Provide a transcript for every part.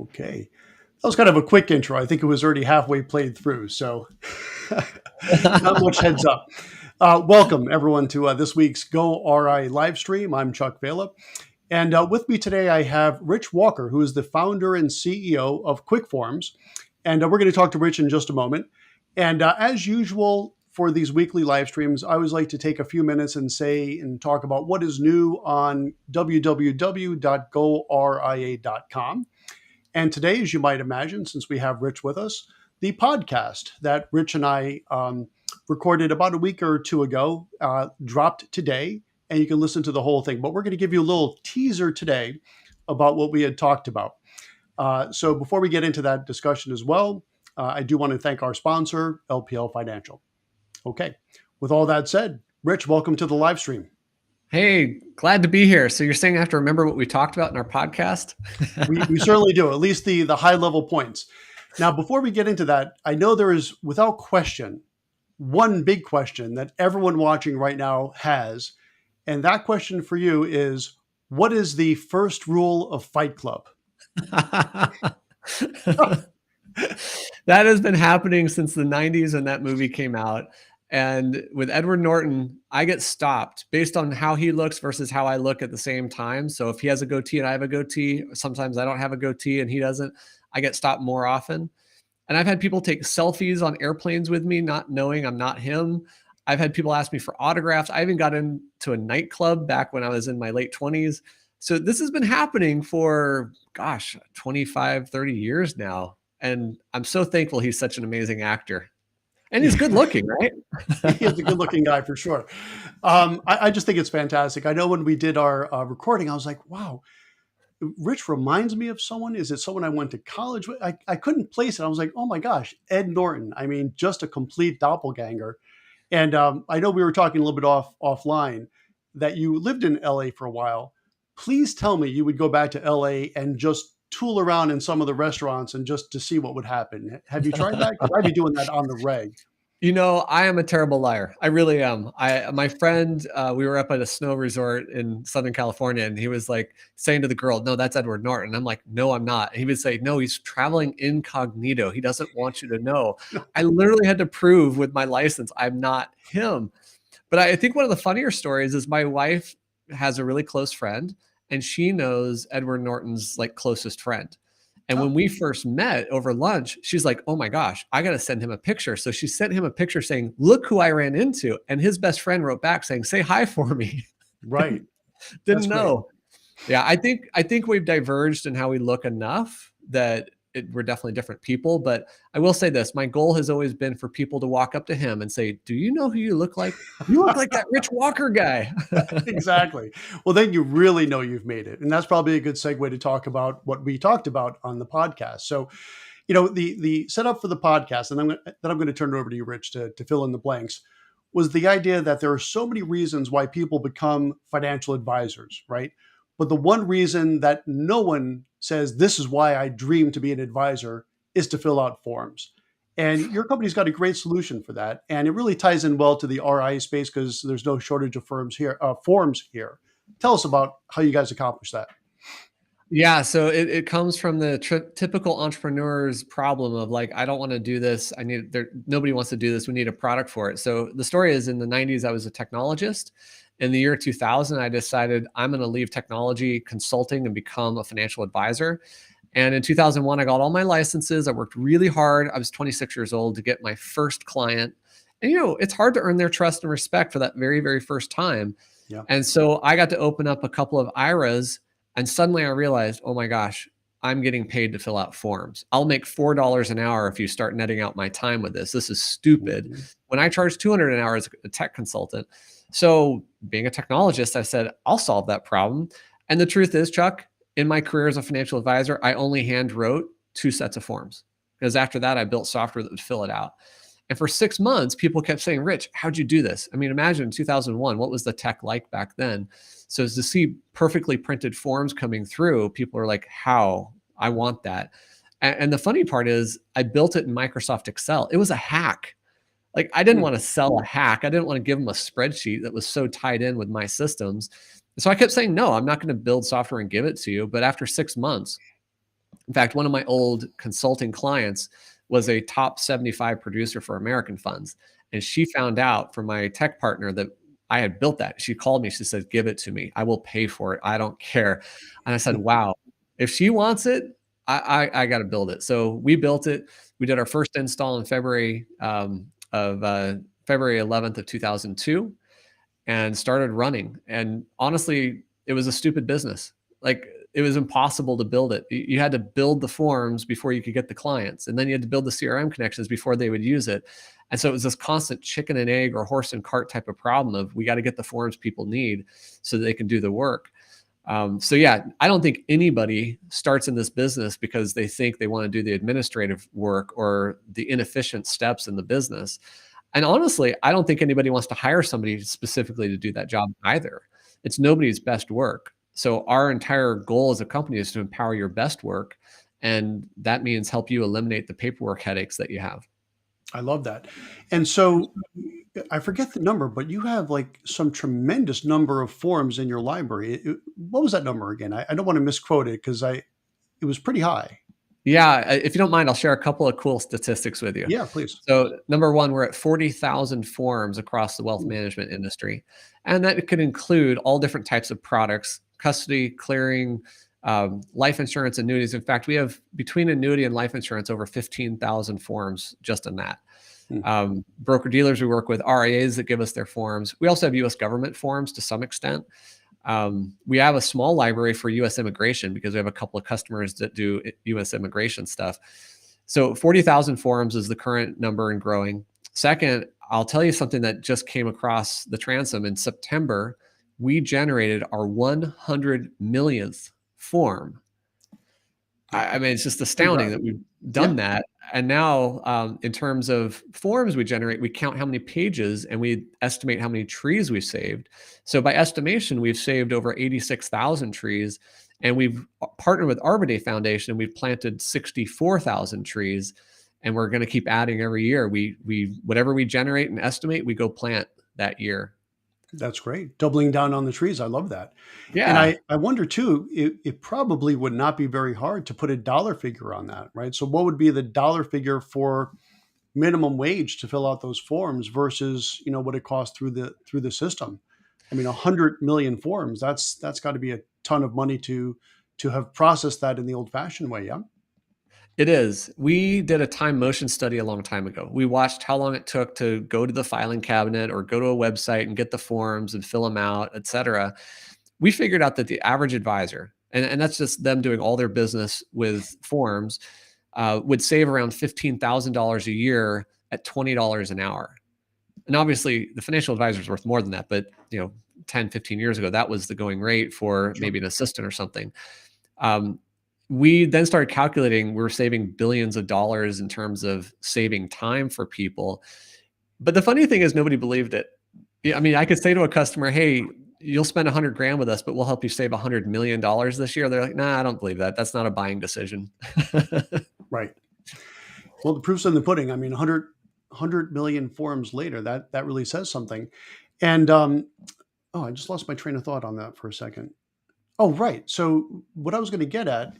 Okay. That was kind of a quick intro. I think it was already halfway played through, so not much heads up. Welcome, everyone, to this week's goRIA live stream. I'm Chuck Vela. And with me today, I have Rich Walker, who is the founder and CEO of Quik. And we're going to talk to Rich in just a moment. And as usual, for these weekly live streams, I always like to take a few minutes and talk about what is new on www.goria.com. And today, as you might imagine, since we have Rich with us, the podcast that Rich and I recorded about a week or two ago dropped today, and you can listen to the whole thing. But we're going to give you a little teaser today about what we had talked about. So before we get into that discussion as well, I do want to thank our sponsor, LPL Financial. Okay, with all that said, Rich, welcome to the live stream. Hey, glad to be here. So you're saying I have to remember what we talked about in our podcast? We certainly do, at least the high level points. Now, before we get into that, I know there is, without question, one big question that everyone watching right now has. And that question for you is, what is the first rule of Fight Club? That has been happening since the 90s when that movie came out. And with Edward Norton, I get stopped based on how he looks versus how I look at the same time. So if he has a goatee and I have a goatee, sometimes I don't have a goatee and he doesn't, I get stopped more often. And I've had people take selfies on airplanes with me, not knowing I'm not him. I've had people ask me for autographs. I even got into a nightclub back when I was in my late 20s. So this has been happening for, 25, 30 years now. And I'm so thankful he's such an amazing actor. And he's good looking, right? He's a good looking guy for sure. I just think it's fantastic. I know when we did our recording, I was like, wow, Rich reminds me of someone. Is it someone I went to college with? I couldn't place it. I was like, oh my gosh, Ed Norton. I mean, just a complete doppelganger. And I know we were talking a little bit offline that you lived in LA for a while. Please tell me you would go back to LA and just tool around in some of the restaurants and just to see what would happen. Have you tried that? Because I'd be doing that on the reg. You know, I am a terrible liar. I really am. My friend, we were up at a snow resort in Southern California, and he was like saying to the girl, "No, that's Edward Norton." I'm like, "No, I'm not." And he would say, "No, he's traveling incognito. He doesn't want you to know." I literally had to prove with my license I'm not him. But I think one of the funnier stories is my wife has a really close friend, and she knows Edward Norton's like closest friend. And when we first met over lunch, she's like, "Oh my gosh, I got to send him a picture." So she sent him a picture saying, "Look who I ran into." And his best friend wrote back saying, "Say hi for me." Right. Didn't know. Great. Yeah, I think we've diverged in how we look enough that we're definitely different people. But I will say this, my goal has always been for people to walk up to him and say, "Do you know who you look like? You look like that Rich Walker guy." Exactly. Well, then you really know you've made it. And that's probably a good segue to talk about what we talked about on the podcast. So, you know, the setup for the podcast, and then I'm going to turn it over to you, Rich, to fill in the blanks, was the idea that there are so many reasons why people become financial advisors, right? But the one reason that no one says, this is why I dream to be an advisor, is to fill out forms. And your company's got a great solution for that. And it really ties in well to the RIA space because there's no shortage of forms here. Tell us about how you guys accomplish that. Yeah, so it comes from the typical entrepreneur's problem of like, I don't want to do this. Nobody wants to do this. We need a product for it. So the story is in the 90s, I was a technologist. In the year 2000, I decided I'm going to leave technology consulting and become a financial advisor. And in 2001, I got all my licenses. I worked really hard. I was 26 years old to get my first client. And, you know, it's hard to earn their trust and respect for that very, very first time. Yeah. And so I got to open up a couple of IRAs. And suddenly I realized, oh my gosh, I'm getting paid to fill out forms. I'll make $4 an hour if you start netting out my time with this. This is stupid. Mm-hmm. When I charge $200 an hour as a tech consultant. So being a technologist, I said, I'll solve that problem. And the truth is, Chuck, in my career as a financial advisor, I only hand wrote 2 sets of forms because after that, I built software that would fill it out. And for 6 months, people kept saying, "Rich, how'd you do this?" I mean, imagine 2001, what was the tech like back then? So to see perfectly printed forms coming through, people are like, how? I want that. And the funny part is I built it in Microsoft Excel. It was a hack. Like I didn't want to sell a hack. I didn't want to give them a spreadsheet that was so tied in with my systems. So I kept saying, no, I'm not going to build software and give it to you. But after 6 months, In fact, one of my old consulting clients was a top 75 producer for American funds. And she found out from my tech partner that I had built that. She called me. She said, "Give it to me. I will pay for it. I don't care." And I said, "Wow, if she wants it, I got to build it." So we built it. We did our first install in February 11th of 2002 and started running. And honestly, it was a stupid business. Like it was impossible to build it. You had to build the forms before you could get the clients, and then you had to build the CRM connections before they would use it. And so it was this constant chicken and egg or horse and cart type of problem of we got to get the forms people need so that they can do the work. So yeah, I don't think anybody starts in this business because they think they want to do the administrative work or the inefficient steps in the business. And honestly, I don't think anybody wants to hire somebody specifically to do that job either. It's nobody's best work. So our entire goal as a company is to empower your best work. And that means help you eliminate the paperwork headaches that you have. I love that. And so I forget the number, but you have like some tremendous number of forms in your library. What was that number again? I don't want to misquote it because it was pretty high. Yeah, if you don't mind, I'll share a couple of cool statistics with you. Yeah, please. So, number one, we're at 40,000 forms across the wealth management industry. And that could include all different types of products, custody, clearing, life insurance, annuities. In fact, we have between annuity and life insurance over 15,000 forms just in that. Hmm. Broker dealers we work with, RIAs that give us their forms. We also have US government forms to some extent. We have a small library for US immigration because we have a couple of customers that do US immigration stuff. So 40,000 forms is the current number and growing. Second, I'll tell you something that just came across the transom in September. We generated our 100 millionth form. I mean, it's just astounding that we've Yeah, done that. And now, in terms of forms we generate, we count how many pages and we estimate how many trees we've saved. So by estimation, we've saved over 86,000 trees, and we've partnered with Arbor Day Foundation and we've planted 64,000 trees. And we're going to keep adding every year. We whatever we generate and estimate, we go plant that year. that's great. Doubling down on the trees. I love that. And Yeah. I wonder too, it probably would not be very hard to put a dollar figure on that, right? So what would be the dollar figure for minimum wage to fill out those forms versus, what it costs through the system? I mean, 100 million forms, that's got to be a ton of money to have processed that in the old fashioned way. Yeah. It is. We did a time motion study a long time ago. We watched how long it took to go to the filing cabinet or go to a website and get the forms and fill them out, et cetera. We figured out that the average advisor, and that's just them doing all their business with forms, would save around $15,000 a year at $20 an hour. And obviously, the financial advisor is worth more than that, but 10, 15 years ago, that was the going rate for Sure. maybe an assistant or something. Um, we then started calculating we're saving billions of dollars in terms of saving time for people. But the funny thing is nobody believed it. I mean, I could say to a customer, "Hey, you'll spend 100 grand with us, but we'll help you save $100 million this year." They're like, "Nah, I don't believe that. That's not a buying decision." Right. Well, the proof's in the pudding. I mean, 100 million forms later, that really says something. And oh, I just lost my train of thought on that for a second. Oh, right. So what I was going to get at,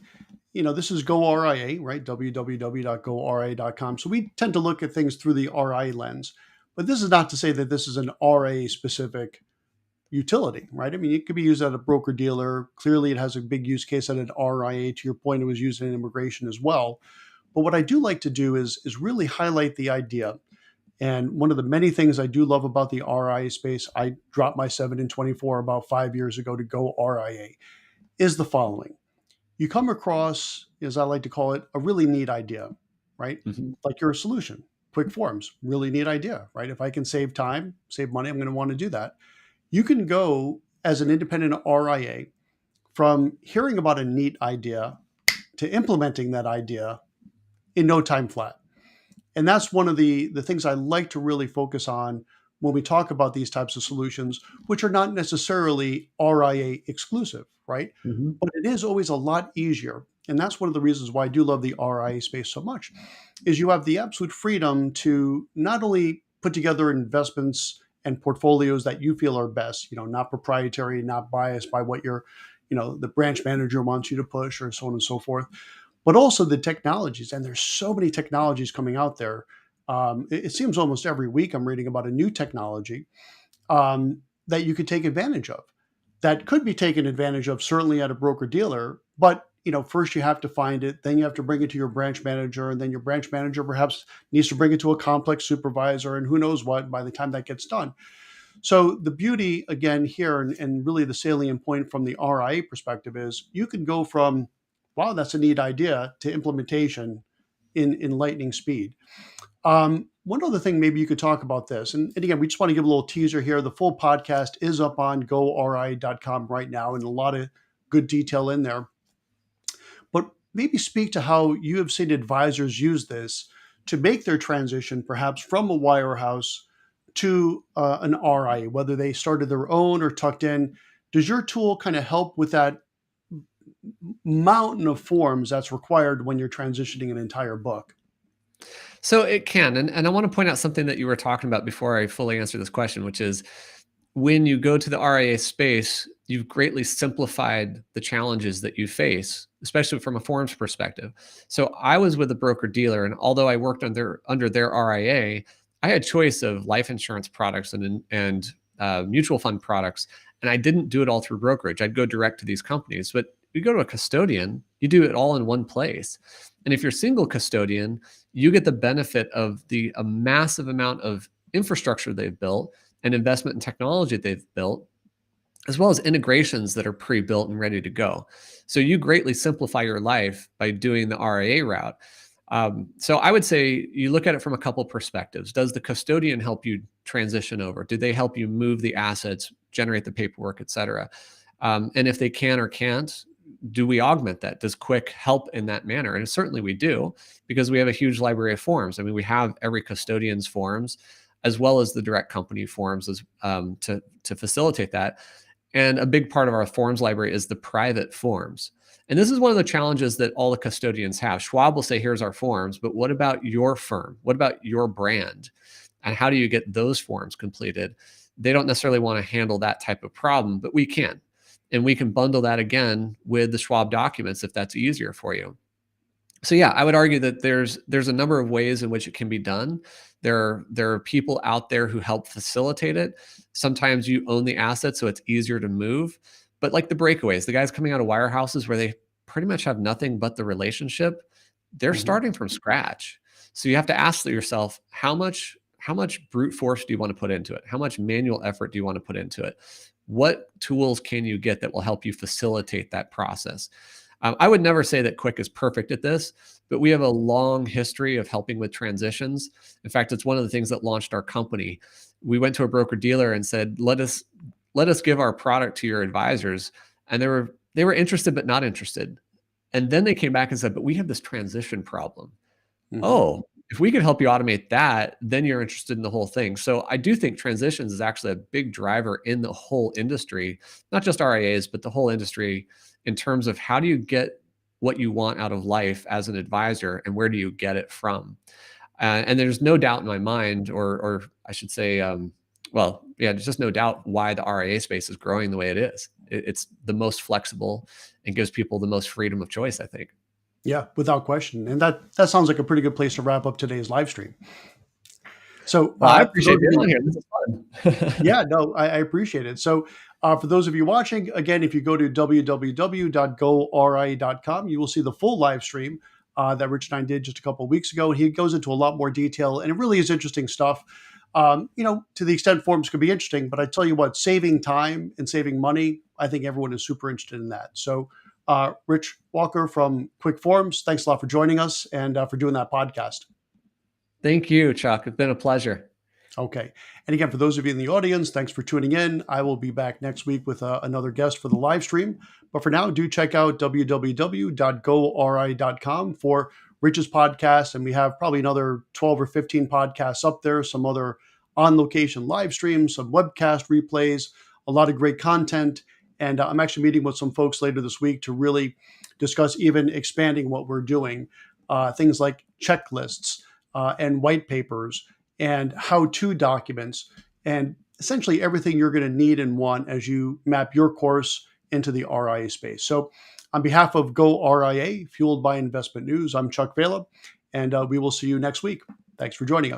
this is goRIA, right? www.goria.com. So we tend to look at things through the RIA lens, but this is not to say that this is an RIA specific utility, right? I mean, it could be used at a broker dealer. Clearly, it has a big use case at an RIA. To your point, it was used in immigration as well. But what I do like to do is really highlight the idea. And one of the many things I do love about the RIA space, I dropped my 7 in 24 about 5 years ago to go RIA, is the following. You come across, as I like to call it, a really neat idea, right? Mhm. Like your solution, Quik forms, really neat idea, right? If I can save time, save money, I'm going to want to do that. You can go as an independent RIA from hearing about a neat idea to implementing that idea in no time flat. And that's one of the things I like to really focus on when we talk about these types of solutions, which are not necessarily RIA exclusive, right? Mhm. But it is always a lot easier. And that's one of the reasons why I do love the RIA space so much, is you have the absolute freedom to not only put together investments and portfolios that you feel are best, not proprietary, not biased by what the branch manager wants you to push or so on and so forth, but also the technologies. And there's so many technologies coming out there. It seems almost every week I'm reading about a new technology that you could take advantage of, that could be taken advantage of certainly at a broker dealer. But first you have to find it, then you have to bring it to your branch manager, and then your branch manager perhaps needs to bring it to a complex supervisor, and who knows what by the time that gets done. So the beauty again here, and really the salient point from the RIA perspective, is you can go from, wow, that's a neat idea, to implementation in lightning speed. One other thing, maybe you could talk about this. And again, we just want to give a little teaser here. The full podcast is up on goRIA.com right now, and a lot of good detail in there. But maybe speak to how you have seen advisors use this to make their transition, perhaps from a wirehouse to an RIA, whether they started their own or tucked in. Does your tool kind of help with that mountain of forms that's required when you're transitioning an entire book? So it can. And I want to point out something that you were talking about before I fully answer this question, which is when you go to the RIA space, you've greatly simplified the challenges that you face, especially from a forms perspective. So I was with a broker dealer, and although I worked under their RIA, I had choice of life insurance products and mutual fund products, and I didn't do it all through brokerage. I'd go direct to these companies, but you go to a custodian, you do it all in one place. And if you're single custodian, you get the benefit of a massive amount of infrastructure they've built and investment in technology they've built, as well as integrations that are pre-built and ready to go. So you greatly simplify your life by doing the RIA route. So I would say you look at it from a couple perspectives. Does the custodian help you transition over? Do they help you move the assets, generate the paperwork, et cetera? And if they can or can't, do we augment that? Does Quik help in that manner? And certainly we do, because we have a huge library of forms. I mean, we have every custodian's forms, as well as the direct company forms to facilitate that. And a big part of our forms library is the private forms. And this is one of the challenges that all the custodians have. Schwab will say, here's our forms, but what about your firm? What about your brand? And how do you get those forms completed? They don't necessarily want to handle that type of problem, but we can. And we can bundle that again with the Schwab documents if that's easier for you. So yeah, I would argue that there's a number of ways in which it can be done. There are people out there who help facilitate it. Sometimes you own the asset, so it's easier to move. But like the breakaways, the guys coming out of wirehouses where they pretty much have nothing but the relationship, they're starting from scratch. So you have to ask yourself, how much brute force do you want to put into it? How much manual effort do you want to put into it? What tools can you get that will help you facilitate that process? I would never say that Quik is perfect at this, but we have a long history of helping with transitions. In fact, it's one of the things that launched our company. We went to a broker dealer and said, let us give our product to your advisors. And they were interested, but not interested. And then they came back and said, but we have this transition problem. Oh, if we could help you automate that, then you're interested in the whole thing. So I do think transitions is actually a big driver in the whole industry, not just RIAs, but the whole industry, in terms of how do you get what you want out of life as an advisor, and where do you get it from? And there's no doubt in my mind, or I should say, well, yeah, there's just no doubt why the RIA space is growing the way it is. It's the most flexible and gives people the most freedom of choice, I think. Yeah, without question. And that sounds like a pretty good place to wrap up today's live stream. So Well, I for appreciate those of being you, on here. This is fun. yeah, no, I appreciate it. So for those of you watching, again, if you go to www.goRIA.com, you will see the full live stream that Rich and I did just a couple of weeks ago. And he goes into a lot more detail, and it really is interesting stuff. To the extent forms could be interesting, but I tell you what, saving time and saving money, I think everyone is super interested in that. So Rich Walker from Quik Forms, thanks a lot for joining us and for doing that podcast. Thank you, Chuck. It's been a pleasure. Okay. And again, for those of you in the audience, thanks for tuning in. I will be back next week with another guest for the live stream. But for now, do check out www.goRIA.com for Rich's podcast. And we have probably another 12 or 15 podcasts up there, some other on-location live streams, some webcast replays, a lot of great content. And I'm actually meeting with some folks later this week to really discuss even expanding what we're doing, things like checklists and white papers and how-to documents, and essentially everything you're going to need and want as you map your course into the RIA space. So on behalf of goRIA, fueled by investment news, I'm Chuck Vela, and we will see you next week. Thanks for joining us.